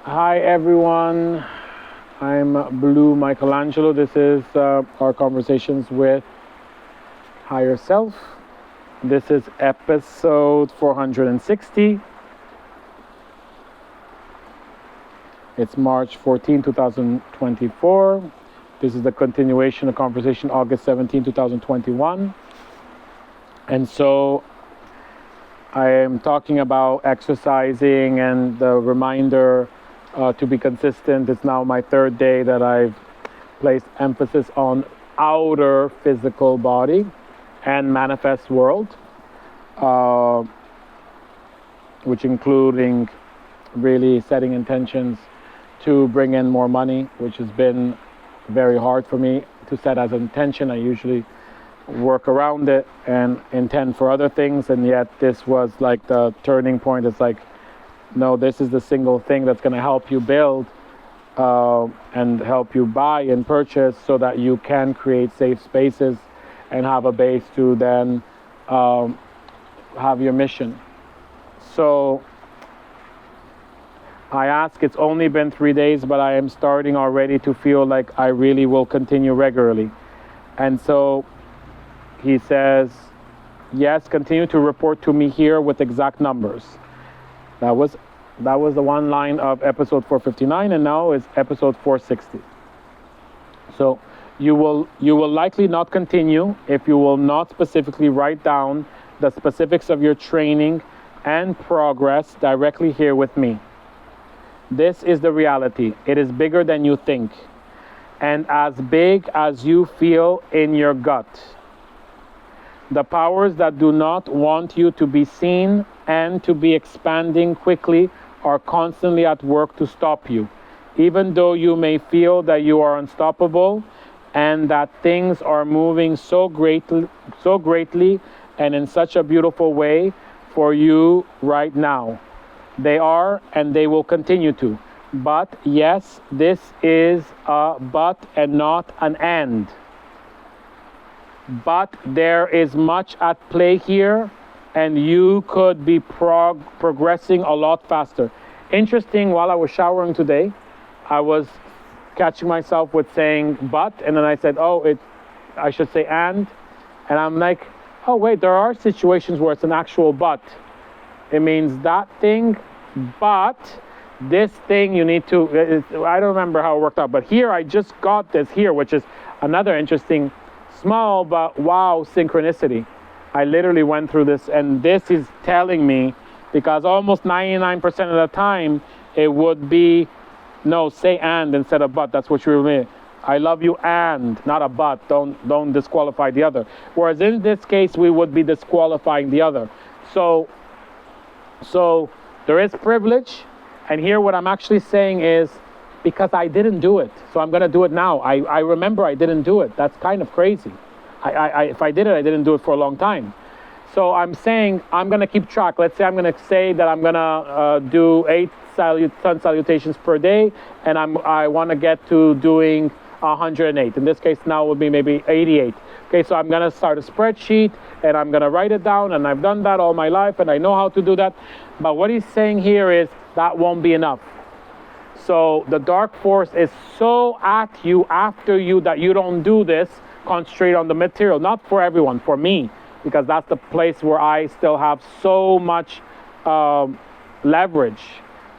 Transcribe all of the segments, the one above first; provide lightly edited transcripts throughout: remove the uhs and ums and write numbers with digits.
Hi everyone, I'm Blue Michelangelo. This is our conversations with Higher Self. This is episode 460. It's March 14, 2024. This is the continuation of conversation August 17, 2021. And so I am talking about exercising and the reminder to be consistent. It's now my third day that I've placed emphasis on outer physical body and manifest world, which including really setting intentions to bring in more money, which has been very hard for me to set as an intention. I usually work around it and intend for other things, and yet this was like the turning point. It's like, no, this is the single thing that's going to help you build and help you buy and purchase so that you can create safe spaces and have a base to then have your mission. So I ask, it's only been 3 days, but I am starting already to feel like I really will continue regularly. And so he says, yes, continue to report to me here with exact numbers. That was the one line of episode 459, and now is episode 460. So you will likely not continue if you will not specifically write down the specifics of your training and progress directly here with me. This is the reality. It is bigger than you think, and as big as you feel in your gut. The powers that do not want you to be seen and to be expanding quickly are constantly at work to stop you, even though you may feel that you are unstoppable and that things are moving so greatly and in such a beautiful way for you right now. They are, and they will continue to. But yes, this is a but and not an and. But there is much at play here, and you could be progressing a lot faster. Interesting, while I was showering today, I was catching myself with saying but, and then I said, I should say and I'm like, oh wait, there are situations where it's an actual but. It means that thing, but this thing you need to, I don't remember how it worked out, but here I just got this here, which is another interesting small but wow synchronicity. I literally went through this, and this is telling me, because almost 99% of the time it would be no, say and instead of but. That's what you mean. I love you and not a but. Don't disqualify the other. Whereas in this case we would be disqualifying the other. So there is privilege, and here what I'm actually saying is, because I didn't do it, so I'm going to do it now. I remember I didn't do it. That's kind of crazy. If I did it, I didn't do it for a long time. So I'm saying I'm going to keep track. Let's say I'm going to say that I'm going to do 8 sun salutations per day, and I want to get to doing 108. In this case now it would be maybe 88. Okay, so I'm going to start a spreadsheet, and I'm going to write it down, and I've done that all my life, and I know how to do that. But what he's saying here is that won't be enough. So the dark force is so at you, after you, that you don't do this. Concentrate on the material, not for everyone, for me, because that's the place where I still have so much leverage,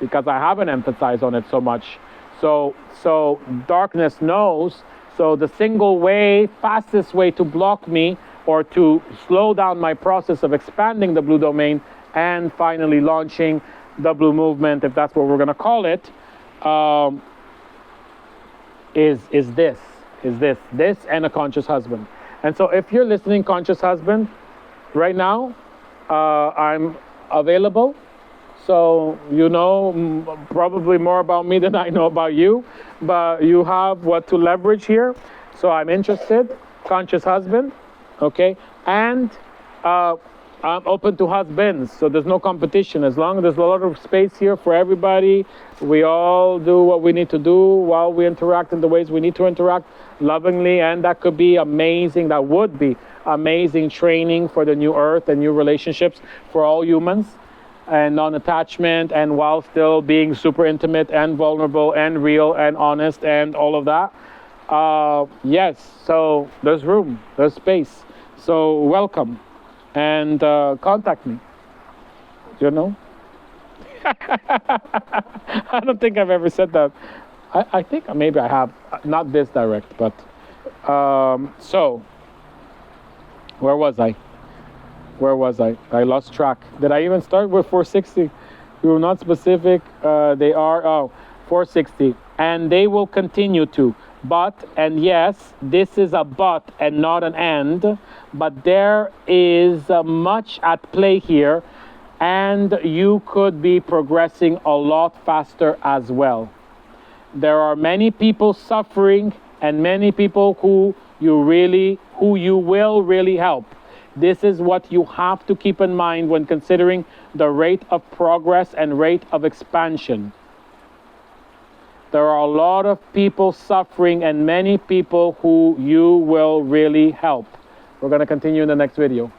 because I haven't emphasized on it so much. So darkness knows. So the single way, fastest way to block me or to slow down my process of expanding the blue domain and finally launching the blue movement, if that's what we're going to call it, is this and a conscious husband. And so if you're listening, conscious husband, right now, I'm available. So you know probably more about me than I know about you, but you have what to leverage here. So I'm interested, conscious husband, okay? And I'm open to husbands, so there's no competition. As long as there's a lot of space here for everybody, we all do what we need to do while we interact in the ways we need to interact lovingly, and that could be amazing. That would be amazing training for the new earth and new relationships for all humans. and non-attachment, and while still being super intimate and vulnerable and real and honest and all of that. Yes, so there's room, there's space. So welcome, and contact me. You know? I don't think I've ever said that. I think maybe I have, not this direct, but so where was I? I lost track. Did I even start with 460? We were not specific. They are 460, and they will continue to. But, and yes, this is a but and not an and, but there is much at play here, and you could be progressing a lot faster as well. There are many people suffering and many people who you will really help. This is what you have to keep in mind when considering the rate of progress and rate of expansion. There are a lot of people suffering and many people who you will really help. We're going to continue in the next video.